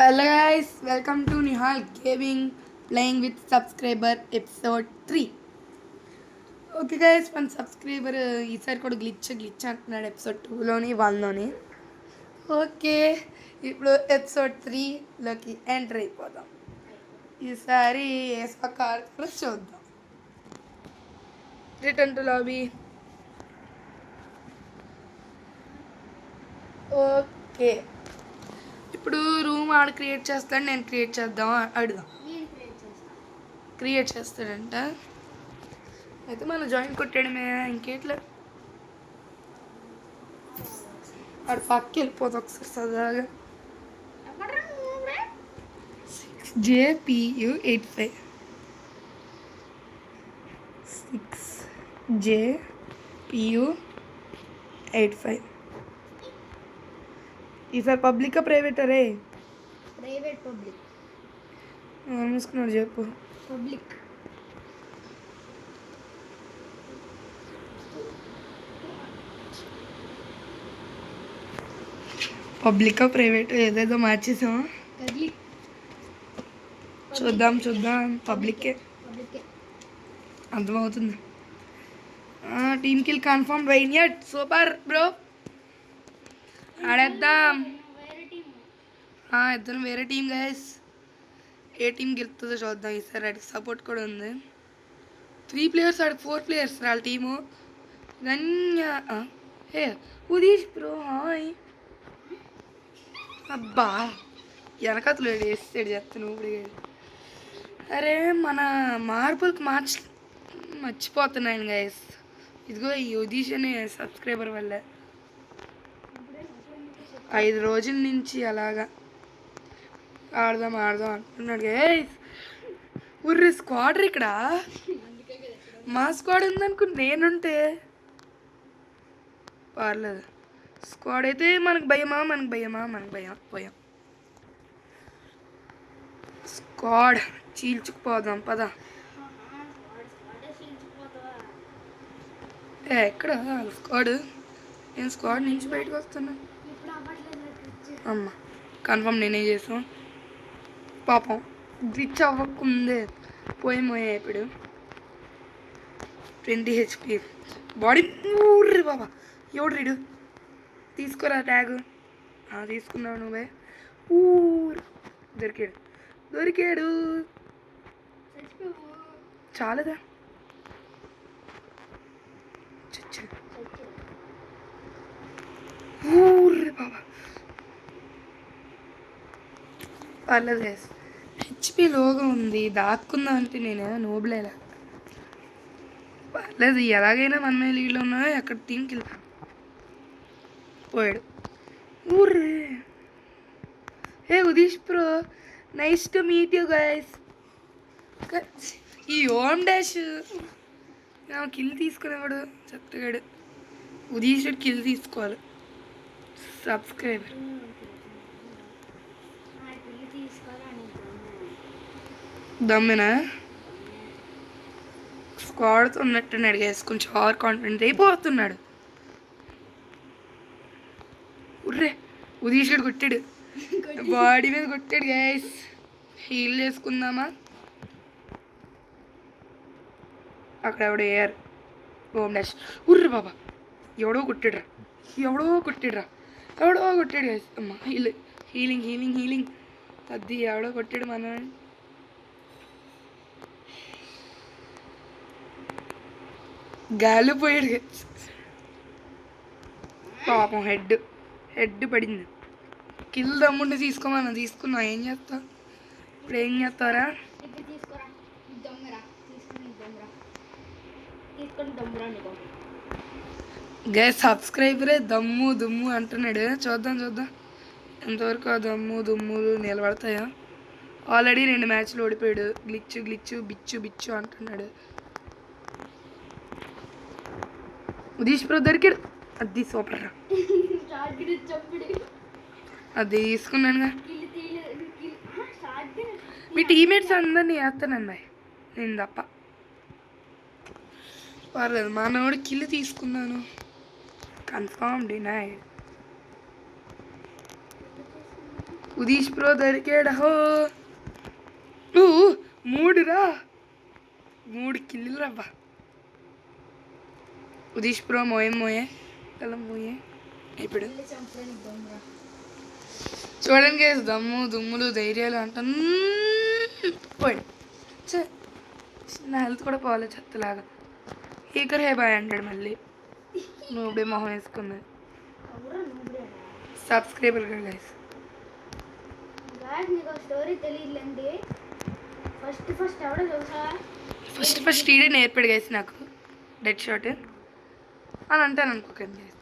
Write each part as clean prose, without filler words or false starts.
Hello guys, welcome to Nihal Gaming Playing with Subscriber episode 3. Okay guys, మన subscriber ఈసారి కూడా glitch అంటున్నాడు episode 2లోని 1లోని. Okay, ఇప్పుడు episode 3లోకి enter అయిపోదాం. ఈసారి ఏ సొక్క ఆడుతారో చూద్దాం. Return to lobby. ఓకే, ఇప్పుడు రూమ్ ఆడ క్రియేట్ చేస్తాడు, నేను క్రియేట్ చేద్దాం అడుగుదాం. క్రియేట్ చేస్తాడంట. అయితే మనం జాయిన్ కొట్టాడమే, ఇంకేట్లే ఆడు పక్కకి వెళ్ళిపోతుంది ఒకసారి సరదాగా. 6JPU85 6JPU85. ఈసారి పబ్లికా ప్రైవేట్ అరే? ప్రైవేట్ పబ్లిక్ మూసుకున్నాడు చెప్పు. పబ్లిక్ పబ్లికా ప్రైవేట్ ఏదేదో మార్చేసామా? పబ్లిక్ చూద్దాం. పబ్లికే పబ్లికే అర్థమవుతుంది. టీమ్ కిల్ కన్ఫర్మ్ వైన్యట్. సూపర్ బ్రో, ఆడేద్దాం. వేరే టీమ్. ఇద్దరం వేరే టీం గైస్. ఏ టీం గెలుతుందో చూద్దాం ఈసారి. వాడికి సపోర్ట్ కూడా ఉంది. 3 players, ఆడికి 4 players వాళ్ళ టీము. హే ఉదీష్ బ్రో, హాయ్. అబ్బా, వెనకతలు వేసాడు చెప్తాను ఇప్పుడు. అరే మన మార్పులకు మర్చిపోతున్నాను గైస్. ఇదిగో ఈ ఉదీష్ అనే సబ్స్క్రైబర్ వల్ల 5 రోజుల నుంచి అలాగా ఆడదాం అంటున్నాడు గైస్. ఉర్రి స్క్వాడ్ ఇక్కడ, మా స్క్వాడ్ ఉందనుకో. నేనుంటే పర్లేదు. స్క్వాడ్ అయితే మనకు భయమా భయం. స్క్వాడ్ చీల్చుకుపోదాం పద. ఎక్కడ స్క్వాడ్? నేను స్క్వాడ్ నుంచి బయటకు వస్తున్నా. అమ్మ కన్ఫర్మ్ నేనే చేసాం. పాపం గ్లిచ్ అవ్వకుందే పోయే ఇప్పుడు 20 HP బాడీ. ఊర్రి బాబా, ఎవడు రీడు? తీసుకోరా ట్యాగ్. తీసుకున్నావు నువ్వే. దొరికాడు. చాలదా? ఊర్రి బాబా, పర్లేదు గైస్. హెచ్పి లోగా ఉంది, దాక్కుందా అంటే నేను నోబులేలా. పర్లేదు, ఎలాగైనా మనమే లీడ్లో ఉన్నా. ఎక్కడ టీంకి పోయాడు. ఊర్రే. Hey Udeesh bro, nice to meet you guys. ఈ ఓమ్ డాష్ కిల్ తీసుకునేవాడు చెత్తగాడు. ఉదీష్ కిల్ తీసుకోవాలి. సబ్స్క్రైబర్ దమ్మెనా స్క్వాడ్తో ఉన్నట్టున్నాడు గైస్. కొంచెం ఓవర్ కాన్ఫిడెంట్ అయిపోతున్నాడు. ఉర్రే, ఉదీషుడు కొట్టాడు, బాడీ మీద కొట్టాడు గైస్. హీల్ చేసుకుందామా? అక్కడ ఎవడో ఏఆర్ ఓమ్ డాష్. ఉర్రే బాబా, ఎవడో కొట్టాడు గైస్. అమ్మ హీలింగ్ తద్ది. ఎవడో కొట్టాడు మన గాలి పోయాడు గైస్. పాపం హెడ్ పడింది. కిల్ దమ్ముండి తీసుకున్నా. ఏం చేస్తా ఇప్పుడు? ఏం చేస్తారా గైస్? సబ్స్క్రైబరే దుమ్ము అంటున్నాడు. చూద్దాం ఎంతవరకు ఆ దుమ్ములు నిలబడతాయో. ఆల్రెడీ 2 మ్యాచ్లు ఓడిపోయాడు. గ్లిచ్ బిచ్చు అంటున్నాడు. ఉదీష్ బ్రో దొరికాడు. అది సూపర్ రా, అది తీసుకున్నానుగా. మీ టీమేట్స్ అందరినీ వేస్తానండి నేను తప్ప. పర్లేదు, మనోడు కిల్ తీసుకున్నాను. Confirm denied. ఉదీష్ ప్రో దొరికాడు హో నువ్వు 3 కిల్లులు రవ్వ ఉదీష్ ప్రో మోయే అలా మోయే ఇప్పుడు చూడండి గైస్ దమ్ము దుమ్ములు ధైర్యాలు అంటాను పోయాడు నా హెల్త్ కూడా పోవాలి చెత్తలాగా హీకర్ హే బాయ్ అంటాడు మళ్ళీ నువ్వుడే మొహం వేసుకున్నది సబ్స్క్రైబర్ కదా గైస్ మీకు స్టోరీ తెలియదులేండి ఫస్ట్ ఎవడో తెలుసా ఫస్ట్ ఈడే నేర్పాడు గైస్ నాకు డెడ్ షాట్ అని అంటాను అనుకోకండి గైస్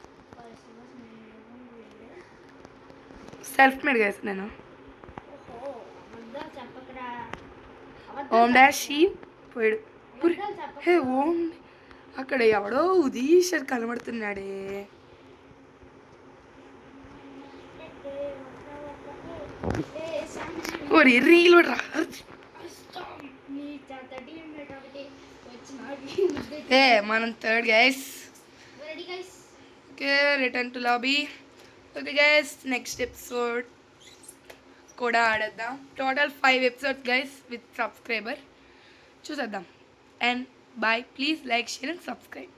సెల్ఫ్ మేడ్ గైస్ నేను ఓహో అబద్ధాలు చెప్పకరా ఓం డాష్ పోయాడు హే ఓం అక్కడ ఎవడో ఉదీష్ కనబడుతున్నాడే ఓరి రీల్ రా ఏ మనం third guys okay return to lobby okay guys next episode కూడా ఆడేద్దాం total 5 episodes guys with subscriber చూసేద్దాం and bye please like share and subscribe